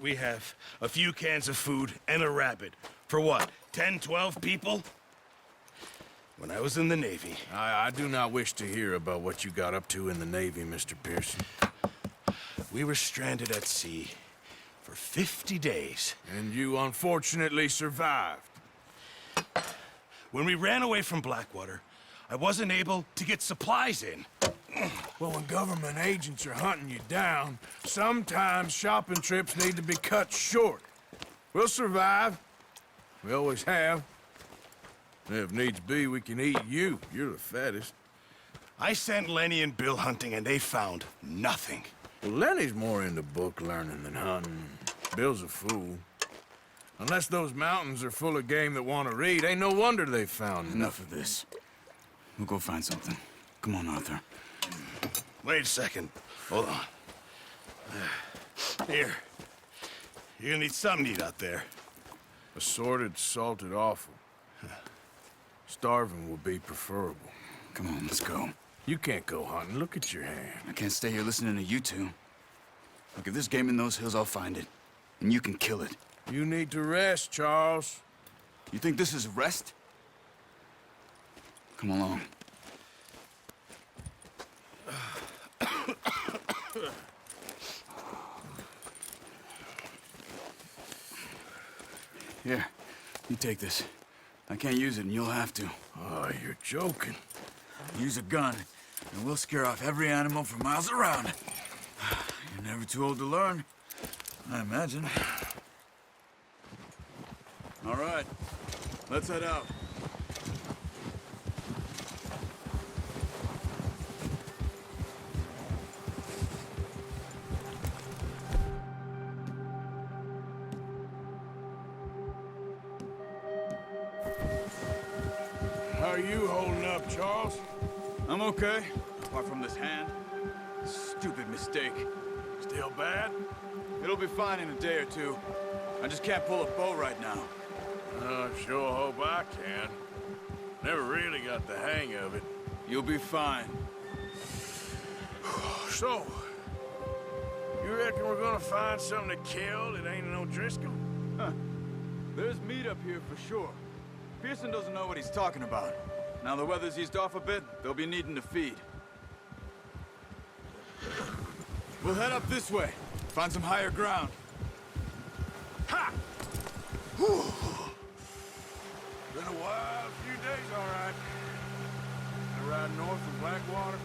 we have a few cans of food and a rabbit. For what, 10, 12 people? When I was in the Navy... I do not wish to hear about what you got up to in the Navy, Mr. Pearson. We were stranded at sea for 50 days. And you unfortunately survived. When we ran away from Blackwater, I wasn't able to get supplies in. Well, when government agents are hunting you down, sometimes shopping trips need to be cut short. We'll survive. We always have. If needs be, we can eat you. You're the fattest. I sent Lenny and Bill hunting, and they found nothing. Well, Lenny's more into book learning than hunting. Bill's a fool. Unless those mountains are full of game that want to read, ain't no wonder they found Enough of this. We'll go find something. Come on, Arthur. Wait a second. Hold on. Here. You're gonna need something to eat out there. Assorted, salted offal. Starving will be preferable. Come on, let's go. You can't go hunting. Look at your hand. I can't stay here listening to you two. Look, if there's game in those hills, I'll find it. And you can kill it. You need to rest, Charles. You think this is rest? Come along. Here, you take this. I can't use it, and you'll have to. Oh, you're joking. Use a gun, and we'll scare off every animal for miles around. You're never too old to learn, I imagine. All right, let's head out. How are you holding up, Charles? I'm okay, apart from this hand. Stupid mistake. Still bad? It'll be fine in a day or two. I just can't pull a bow right now. I sure hope I can. Never really got the hang of it. You'll be fine. So, you reckon we're gonna find something to kill that ain't no Driscoll? Huh. There's meat up here for sure. Pearson doesn't know what he's talking about. Now the weather's eased off a bit, they'll be needing to feed. We'll head up this way. Find some higher ground. Ha! Whew. Been a wild few days, all right. I ride north from Blackwater,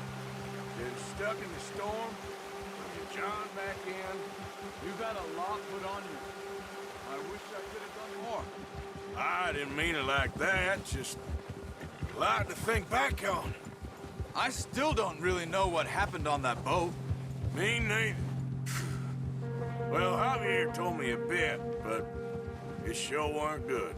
getting stuck in the storm, get John back in. You've got a lot put on you. I wish I could have done more. I didn't mean it like that, just a lot to think back on. I still don't really know what happened on that boat. Me neither. Well, Javier told me a bit, but it sure weren't good.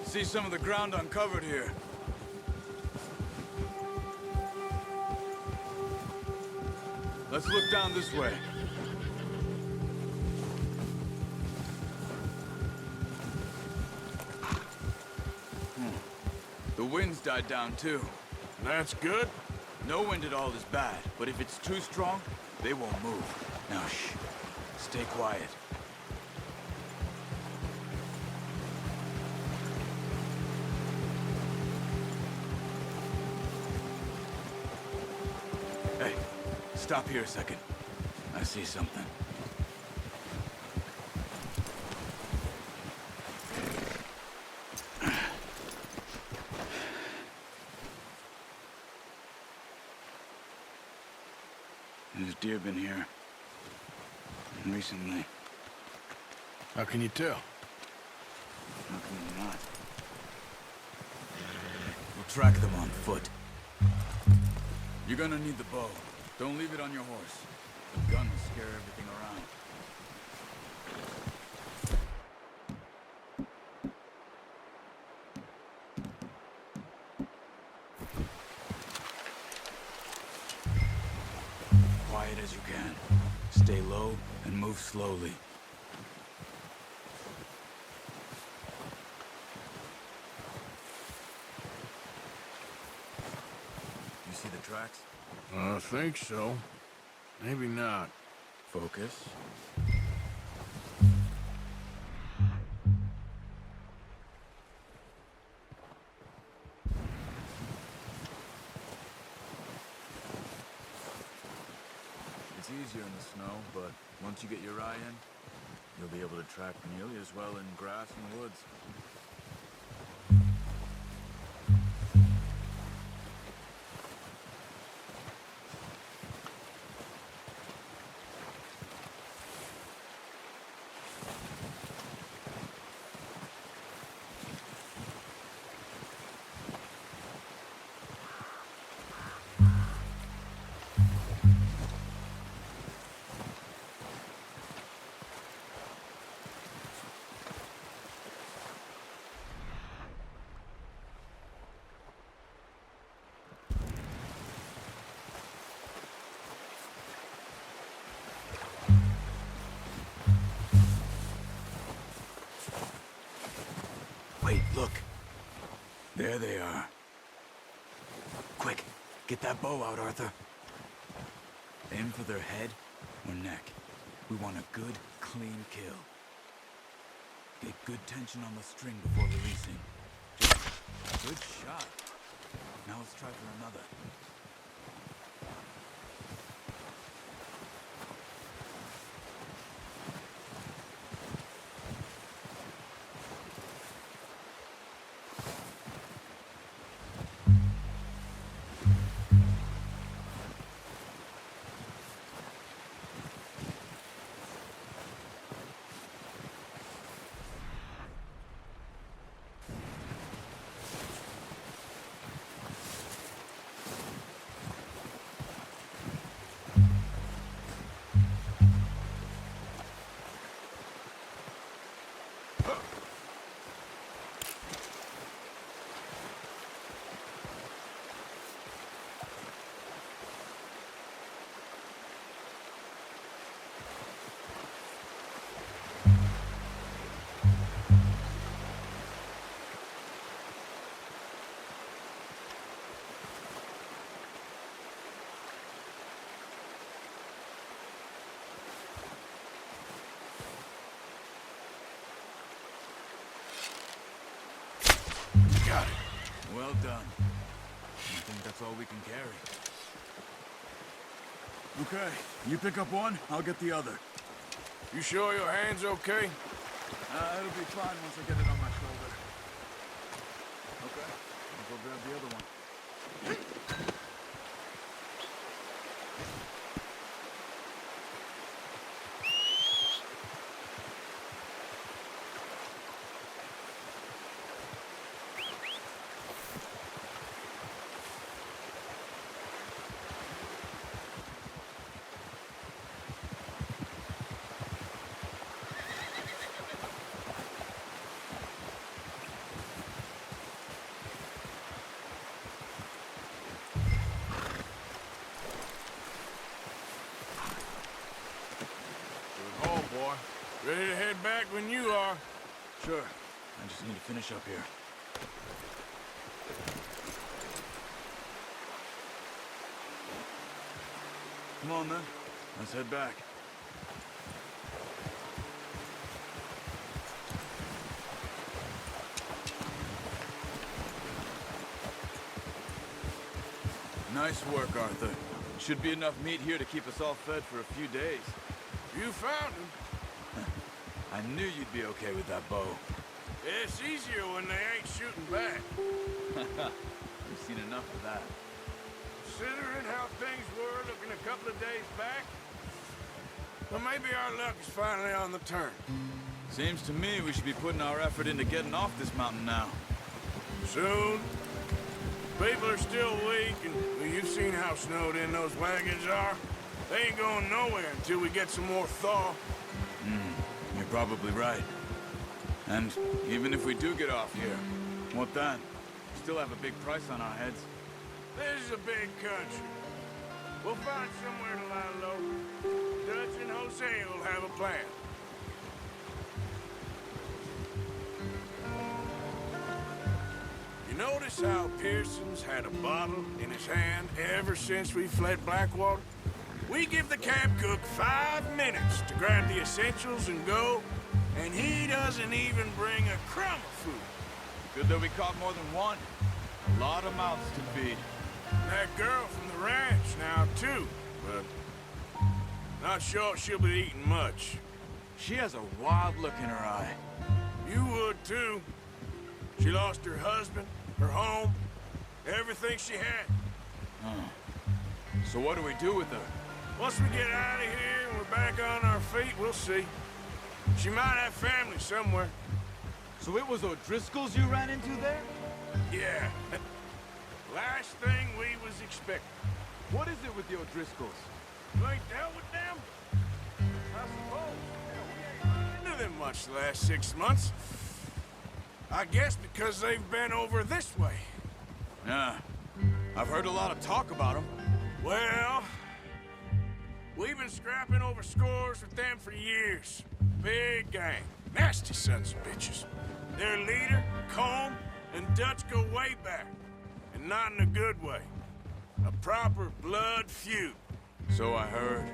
See some of the ground uncovered here. Let's look down this way. The wind's died down too. That's good. No wind at all is bad, but if it's too strong, they won't move. Now shh, stay quiet. Hey, stop here a second. I see something. There's deer been here. Recently. How can you tell? How can you not? We'll track them on foot. You're gonna need the bow. Don't leave it on your horse. The gun will scare everything around. Quiet as you can. Stay low and move slowly. You see the tracks? I think so. Maybe not. Focus. It's easier in the snow, but once you get your eye in, you'll be able to track nearly as well in grass and woods. Wait, look. There they are. Quick, get that bow out, Arthur. Aim for their head or neck. We want a good, clean kill. Get good tension on the string before releasing. Good shot. Now let's try for another. Got it. Well done. I think that's all we can carry. Okay, you pick up one, I'll get the other. You sure your hand's okay? It'll be fine once I get it on my shoulder. Okay, I'll go grab the other one. Boy, ready to head back when you are. Sure. I just need to finish up here. Come on, then. Let's head back. Nice work, Arthur. Should be enough meat here to keep us all fed for a few days. You found him. I knew you'd be okay with that bow. It's easier when they ain't shooting back. We've seen enough of that. considering how things were looking a couple of days back. Well, maybe our luck is finally on the turn. Seems to me we should be putting our effort into getting off this mountain now. Soon. People are still weak, and well, you've seen how snowed in those wagons are. They ain't going nowhere until we get some more thaw. You're probably right. And even if we do get off here, what then? We still have a big price on our heads. This is a big country. We'll find somewhere to lie low. Dutch and Hosea will have a plan. You notice how Pearson's had a bottle in his hand ever since we fled Blackwater? We give the camp cook 5 minutes to grab the essentials and go, and he doesn't even bring a crumb of food. Good that we caught more than one. A lot of mouths to feed. That girl from the ranch now, too, but not sure she'll be eating much. She has a wild look in her eye. You would, too. She lost her husband, her home, everything she had. So what do we do with her? Once we get out of here and we're back on our feet, we'll see. She might have family somewhere. So it was O'Driscoll's you ran into there? Yeah. Last thing we was expecting. What is it with the O'Driscolls? You ain't dealt with them? I suppose. Yeah, we ain't run into them much the last 6 months. I guess because they've been over this way. Yeah. I've heard a lot of talk about them. Well, we've been scrapping over scores with them for years. Big gang. Nasty sons of bitches. Their leader, Combe, and Dutch go way back. And not in a good way. A proper blood feud. So I heard.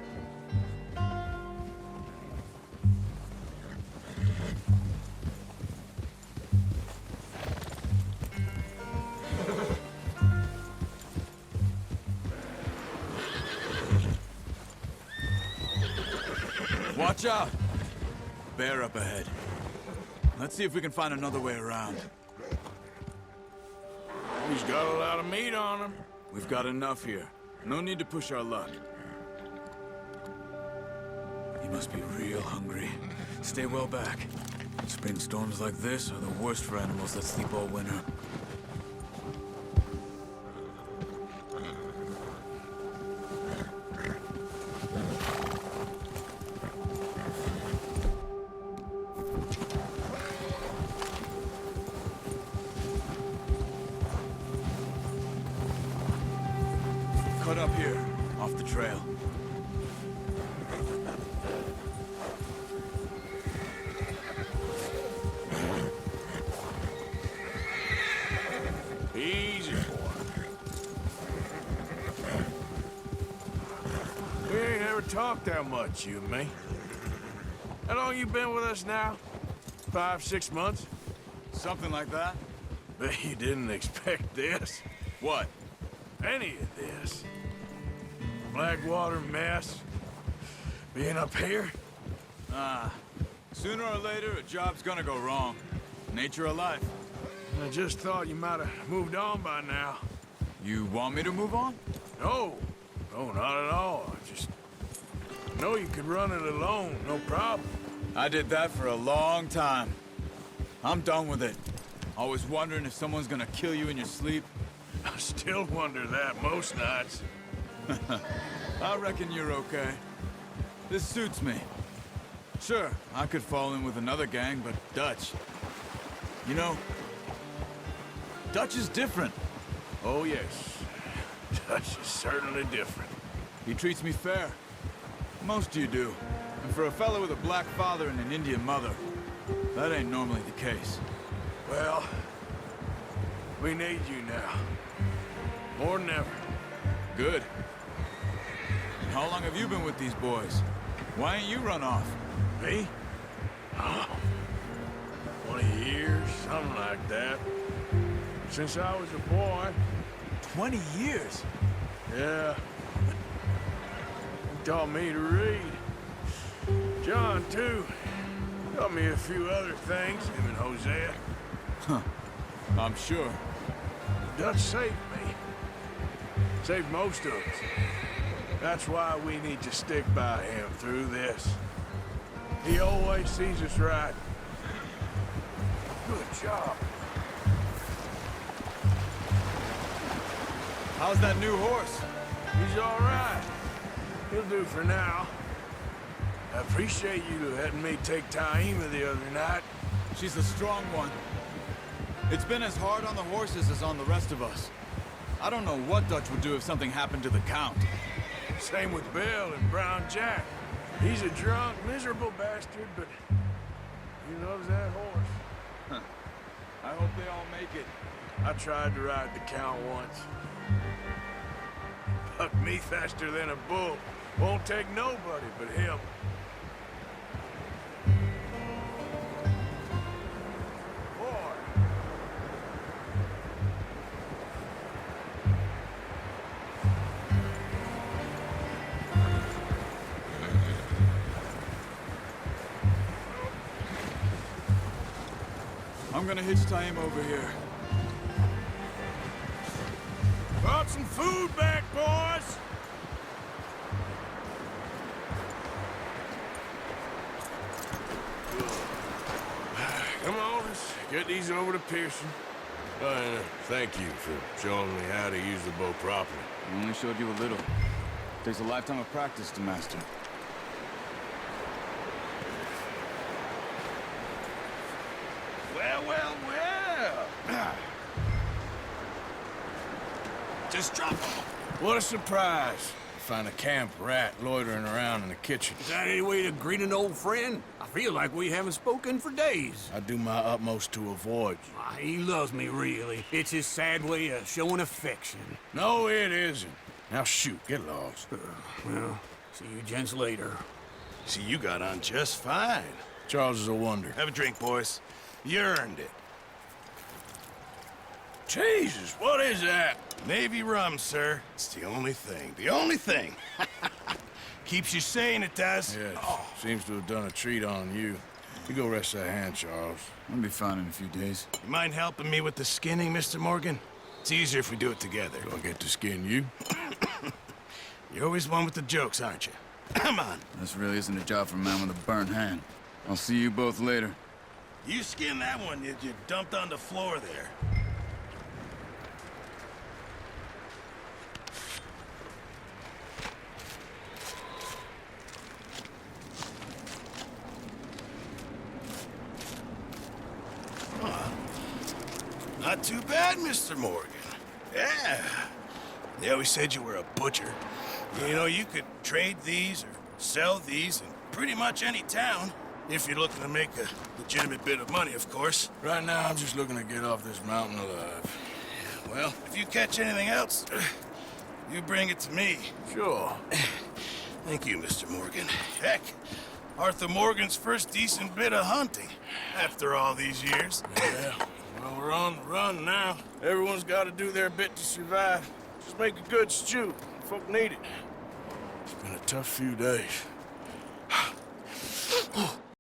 Watch out! Bear up ahead. Let's see if we can find another way around. He's got a lot of meat on him. We've got enough here. No need to push our luck. He must be real hungry. Stay well back. Spring storms like this are the worst for animals that sleep all winter. Cut up here, off the trail. Easy for him. We ain't ever talked that much, you and me. How long you been with us now? 5, 6 months? Something like that? Bet you didn't expect this. What? Any of this. Blackwater mess. Being up here? Sooner or later, a job's gonna go wrong. Nature of life. I just thought you might have moved on by now. You want me to move on? No. No, not at all. I just know you could run it alone, no problem. I did that for a long time. I'm done with it. Always wondering if someone's gonna kill you in your sleep. I still wonder that most nights. I reckon you're okay. This suits me. Sure, I could fall in with another gang, but Dutch... You know, Dutch is different. Oh, yes. Dutch is certainly different. He treats me fair. Most of you do. And for a fellow with a black father and an Indian mother, that ain't normally the case. Well, we need you now. More than ever. Good. And how long have you been with these boys? Why ain't you run off? Me? Oh, 20 years, something like that. Since I was a boy. 20 years? Yeah. He taught me to read. John, too. Taught me a few other things, him and Hosea. Huh. I'm sure. Dutch saved me. Saved most of us. That's why we need to stick by him through this. He always sees us right. Good job. How's that new horse? He's all right. He'll do for now. I appreciate you letting me take 𝐃𝐄𝐀 the other night. She's a strong one. It's been as hard on the horses as on the rest of us. I don't know what Dutch would do if something happened to the Count. Same with Bill and Brown Jack. He's a drunk, miserable bastard, but he loves that horse. I hope they all make it. I tried to ride the Count once. Bucked me faster than a bull. Won't take nobody but him. Boy. I'm gonna hitch 𝐃𝐄𝐀 over here. Brought some food back, boys! Come on, let's get these over to Pearson. Thank you for showing me how to use the bow properly. I only showed you a little. Takes a lifetime of practice to master. Well, well, well. Just drop them. What a surprise. Find a camp rat loitering around in the kitchen. Is that any way to greet an old friend? I feel like we haven't spoken for days. I do my utmost to avoid you. He loves me, really. It's his sad way of showing affection. No, it isn't. Now shoot, get lost. Well, see you gents later. See, you got on just fine. Charles is a wonder. Have a drink, boys. You earned it. Jesus, what is that? Navy rum, sir. It's the only thing. The only thing. Keeps you sane, it does. Yes, seems to have done a treat on you. You go rest that hand, Charles. I'll be fine in a few days. You mind helping me with the skinning, Mr. Morgan? It's easier if we do it together. Do I get to skin you? You're always one with the jokes, aren't you? Come on. This really isn't a job for a man with a burnt hand. I'll see you both later. You skin that one you dumped on the floor there. Not too bad, Mr. Morgan. Yeah. They always said you were a butcher. You know, you could trade these or sell these in pretty much any town. If you're looking to make a legitimate bit of money, of course. Right now, I'm just looking to get off this mountain alive. Well, if you catch anything else, you bring it to me. Sure. Thank you, Mr. Morgan. Heck, Arthur Morgan's first decent bit of hunting after all these years. Yeah. Well, we're on the run now. Everyone's got to do their bit to survive. Just make a good stew. Folk need it. It's been a tough few days.